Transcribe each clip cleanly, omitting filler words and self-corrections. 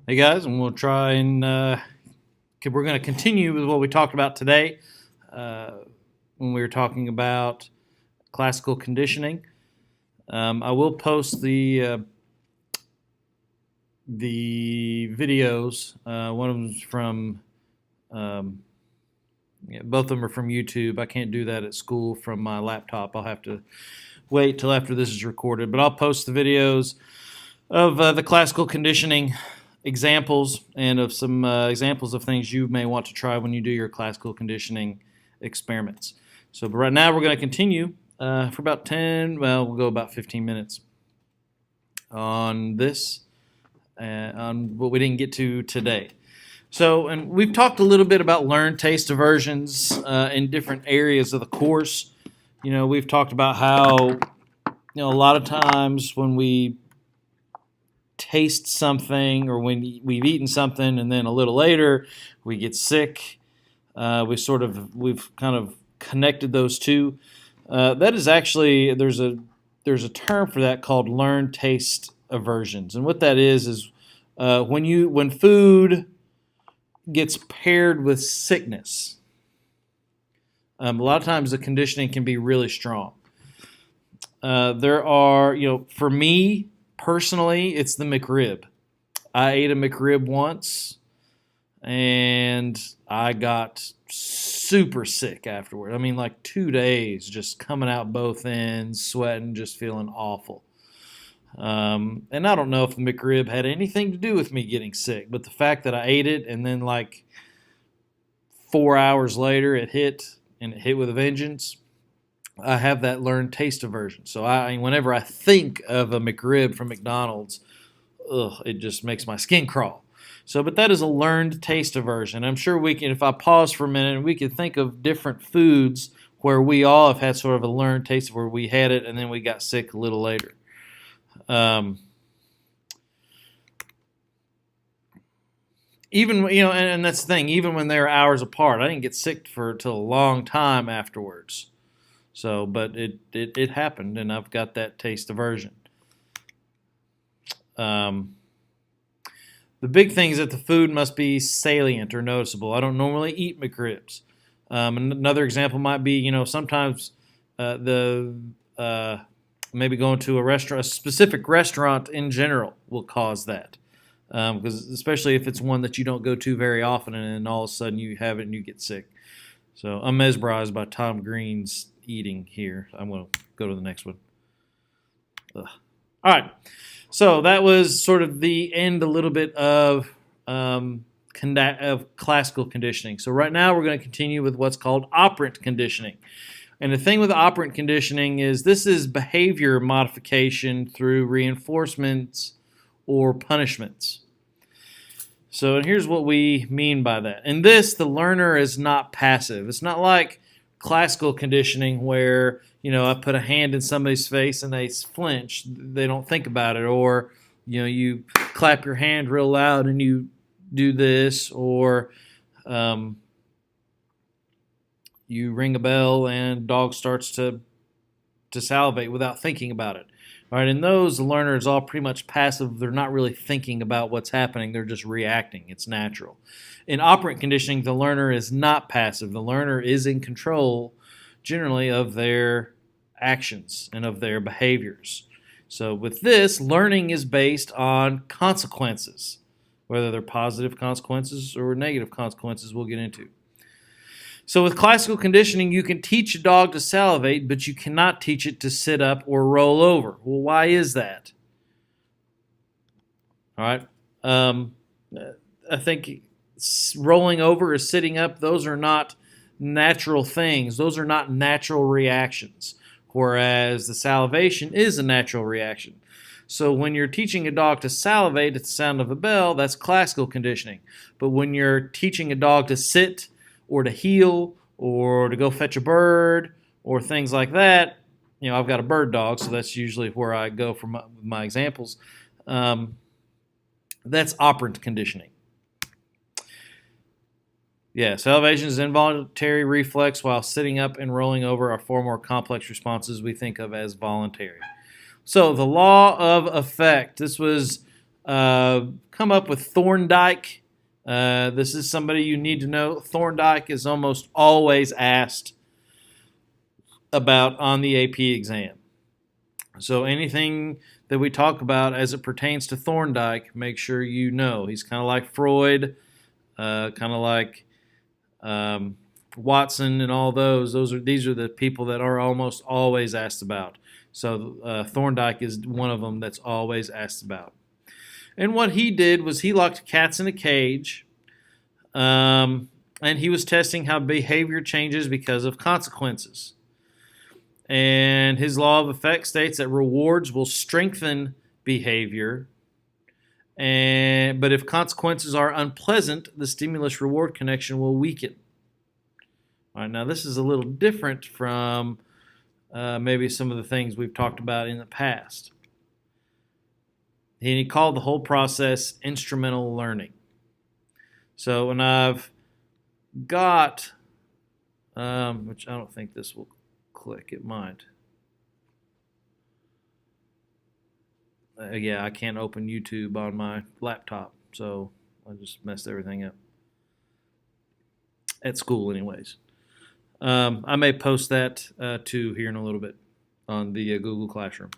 Hey guys, and we'll try and we're going to continue with what we talked about today uh, when we were talking about classical conditioning. I will post the videos. One of them's from um, both of them are from YouTube. I can't do that at school from my laptop. I'll have to wait till after this is recorded. But I'll post the videos of the classical conditioning examples and of some examples of things you may want to try when you do your classical conditioning experiments. So, but right now we're going to continue for about 10, well, we'll go about 15 minutes on this, on what we didn't get to today. So, and we've talked a little bit about learned taste aversions in different areas of the course. You know, we've talked about how, a lot of times when we taste something or when we've eaten something and then a little later we get sick, we've kind of connected those two. That is actually, there's a term for that called learned taste aversions, and what that is when food gets paired with sickness. A lot of times the conditioning can be really strong. There are, for me personally, it's the McRib. I ate a McRib once, and I got super sick afterward. I mean, like 2 days, just coming out both ends, sweating, just feeling awful. And I don't know if the McRib had anything to do with me getting sick, but the fact that I ate it and then like 4 hours later it hit, and it hit with a vengeance, I have that learned taste aversion. So whenever I think of a McRib from McDonald's, it just makes my skin crawl. So, but that is a learned taste aversion. I'm sure we can, if I pause for a minute, we can think of different foods where we all have had sort of a learned taste where we had it and then we got sick a little later. Even, and that's the thing, even when they're hours apart, I didn't get sick till a long time afterwards. So, but it happened, and I've got that taste aversion. The big thing is that the food must be salient or noticeable. I don't normally eat McRibs. Another example might be, sometimes maybe going to a specific restaurant in general will cause that. Because especially if it's one that you don't go to very often, and then all of a sudden you have it and you get sick. So I'm mesmerized by Tom Green's eating here. I'm going to go to the next one. Ugh. All right. So that was sort of the end a little bit of classical conditioning. So right now we're going to continue with what's called operant conditioning. And the thing with operant conditioning is this is behavior modification through reinforcements or punishments. So here's what we mean by that. In this, the learner is not passive. It's not like classical conditioning where, I put a hand in somebody's face and they flinch. They don't think about it. Or, you clap your hand real loud and you do this. Or you ring a bell and dog starts to salivate without thinking about it. All right, in those, the learner is all pretty much passive. They're not really thinking about what's happening. They're just reacting. It's natural. In operant conditioning, the learner is not passive. The learner is in control, generally, of their actions and of their behaviors. So with this, learning is based on consequences, whether they're positive consequences or negative consequences we'll get into. So with classical conditioning, you can teach a dog to salivate, but you cannot teach it to sit up or roll over. Well, why is that? All right. I think rolling over or sitting up, those are not natural things. Those are not natural reactions, whereas the salivation is a natural reaction. So when you're teaching a dog to salivate at the sound of a bell, that's classical conditioning. But when you're teaching a dog to sit or to heel, or to go fetch a bird, or things like that. I've got a bird dog, so that's usually where I go for my examples. That's operant conditioning. Yeah, salivation is involuntary reflex, while sitting up and rolling over are far more complex responses we think of as voluntary. So the law of effect. This was come up with Thorndike. This is somebody you need to know. Thorndike is almost always asked about on the AP exam. So anything that we talk about as it pertains to Thorndike, make sure you know. He's kind of like Freud, kind of like Watson and all those. These are the people that are almost always asked about. So Thorndike is one of them that's always asked about. And what he did was he locked cats in a cage, and he was testing how behavior changes because of consequences. And his law of effect states that rewards will strengthen behavior, but if consequences are unpleasant, the stimulus-reward connection will weaken. All right, now this is a little different from maybe some of the things we've talked about in the past. And he called the whole process instrumental learning. So when I've got, which I don't think this will click, it might. Yeah, I can't open YouTube on my laptop, so I just messed everything up. At school, anyways. I may post that too here in a little bit on the Google Classroom.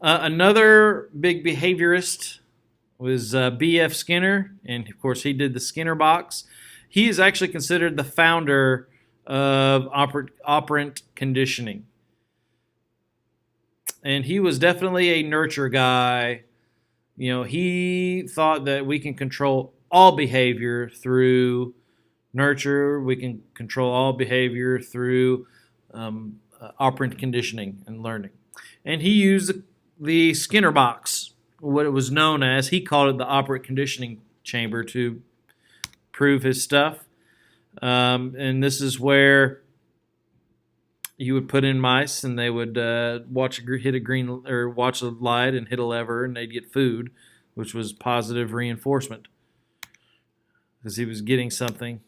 Another big behaviorist was B.F. Skinner, and of course he did the Skinner box. He is actually considered the founder of operant conditioning. And he was definitely a nurture guy. You know, he thought that we can control all behavior through nurture. We can control all behavior through operant conditioning and learning. And he used the Skinner box, what it was known as. He called it the operant conditioning chamber to prove his stuff. And this is where you would put in mice, and they would watch a light and hit a lever, and they'd get food, which was positive reinforcement because he was getting something.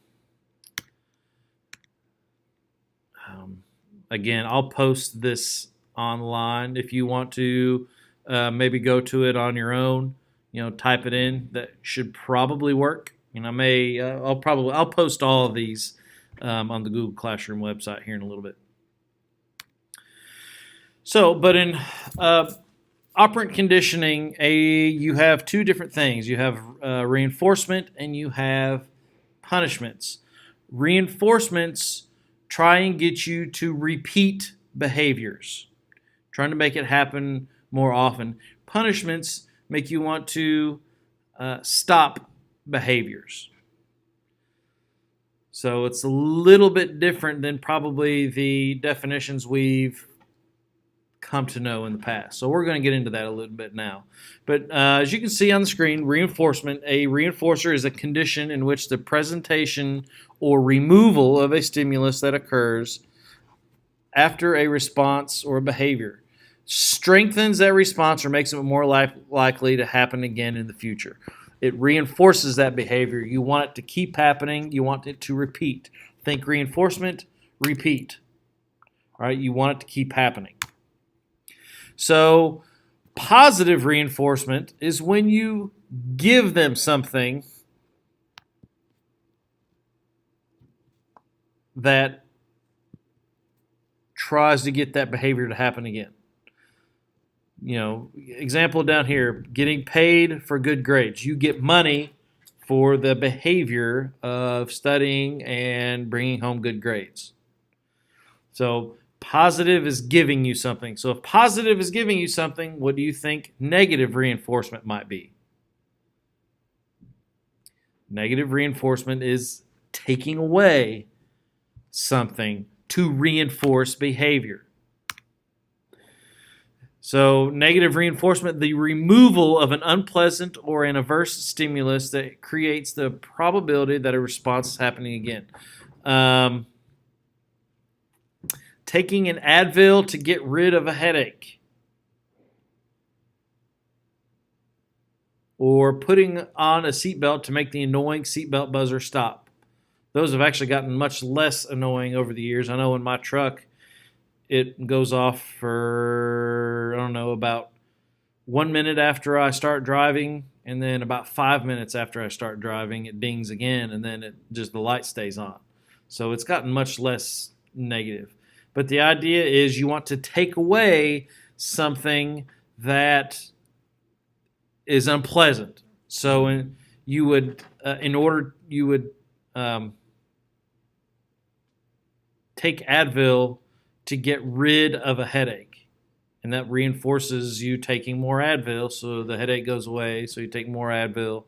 Again, I'll post this online if you want to maybe go to it on your own. You know, type it in. That should probably work. And I'll post all of these on the Google Classroom website here in a little bit. So, but in operant conditioning, you have two different things. You have reinforcement and you have punishments. Reinforcements try and get you to repeat behaviors, trying to make it happen more often. Punishments make you want to stop behaviors. So it's a little bit different than probably the definitions we've come to know in the past. So we're going to get into that a little bit now. But as you can see on the screen, reinforcement, a reinforcer is a condition in which the presentation or removal of a stimulus that occurs after a response or a behavior strengthens that response or makes it more likely to happen again in the future. It reinforces that behavior. You want it to keep happening. You want it to repeat. Think reinforcement, repeat. All right, you want it to keep happening. So positive reinforcement is when you give them something that tries to get that behavior to happen again. You know, example down here, getting paid for good grades. You get money for the behavior of studying and bringing home good grades. So positive is giving you something. So if positive is giving you something, what do you think negative reinforcement might be? Negative reinforcement is taking away something to reinforce behavior. So negative reinforcement, the removal of an unpleasant or an averse stimulus that creates the probability that a response is happening again. Taking an Advil to get rid of a headache. Or putting on a seatbelt to make the annoying seatbelt buzzer stop. Those have actually gotten much less annoying over the years. I know in my truck, it goes off for, I don't know, about 1 minute after I start driving, and then about 5 minutes after I start driving, it dings again, and then the light stays on. So it's gotten much less negative. But the idea is you want to take away something that is unpleasant. So you would, take Advil to get rid of a headache. And that reinforces you taking more Advil, so the headache goes away, so you take more Advil.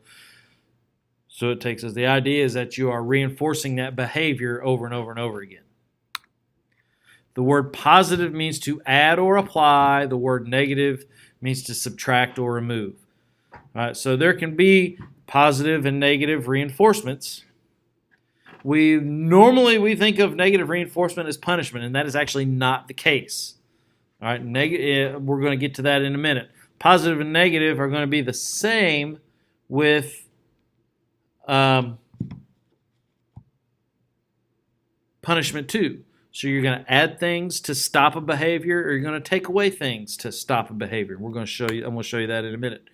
So it takes us. The idea is that you are reinforcing that behavior over and over and over again. The word positive means to add or apply. The word negative means to subtract or remove. All right, so there can be positive and negative reinforcements. We think of negative reinforcement as punishment, and that is actually not the case. All right, we're going to get to that in a minute. Positive and negative are going to be the same with punishment too. So you're going to add things to stop a behavior, or you're going to take away things to stop a behavior. I'm going to show you that in a minute.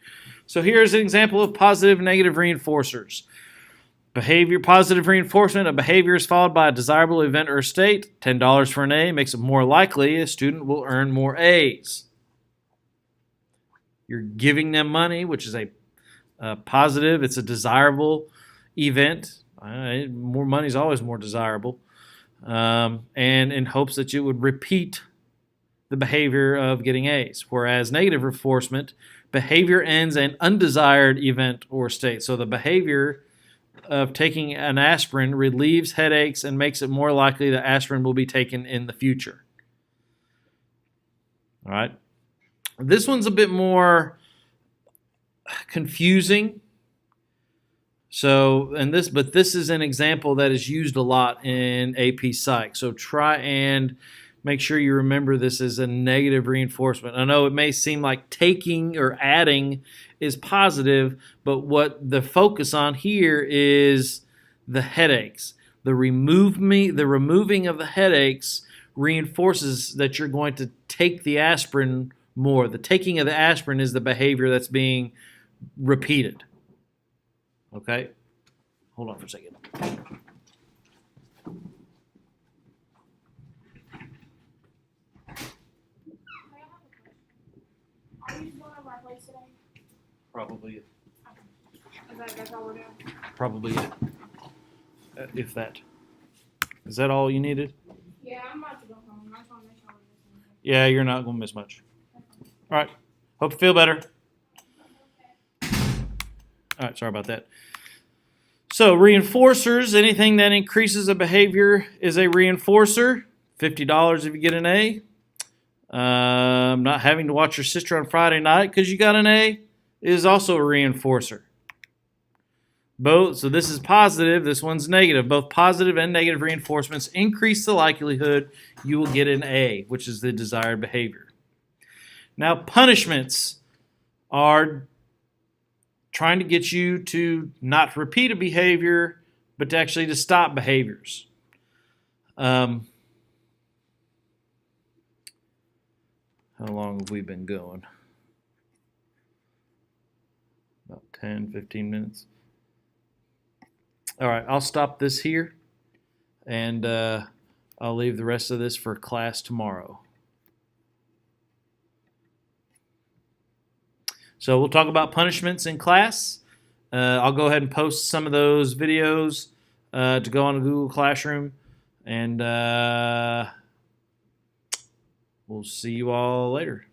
So here's an example of positive and negative reinforcers. Positive reinforcement, a behavior is followed by a desirable event or state. $10 for an A makes it more likely a student will earn more A's. You're giving them money, which is a positive. It's a desirable event. More money is always more desirable. And in hopes that you would repeat the behavior of getting A's. Whereas negative reinforcement, behavior ends an undesired event or state. So the behavior of taking an aspirin relieves headaches and makes it more likely that aspirin will be taken in the future. All right. This one's a bit more confusing. But this is an example that is used a lot in AP Psych. So try and make sure you remember this as a negative reinforcement. I know it may seem like taking or adding is positive, but what the focus on here is the headaches. The removing of the headaches reinforces that you're going to take the aspirin more. The taking of the aspirin is the behavior that's being repeated. Okay? Hold on for a second. Are you going over our place today? Probably. That's all we're doing? Probably, if that. Is that all you needed? Yeah, I'm about to go home. I just want to make sure I'm listening. Yeah, you're not going to miss much. All right. Hope you feel better. All right, sorry about that. So reinforcers, anything that increases a behavior is a reinforcer. $50 if you get an A. Not having to watch your sister on Friday night because you got an A is also a reinforcer. So this is positive, this one's negative. Both positive and negative reinforcements increase the likelihood you will get an A, which is the desired behavior. Now, punishments are trying to get you to not repeat a behavior, but to stop behaviors. How long have we been going? About 10, 15 minutes. All right, I'll stop this here, and I'll leave the rest of this for class tomorrow. So we'll talk about punishments in class. I'll go ahead and post some of those videos to go on Google Classroom, and we'll see you all later.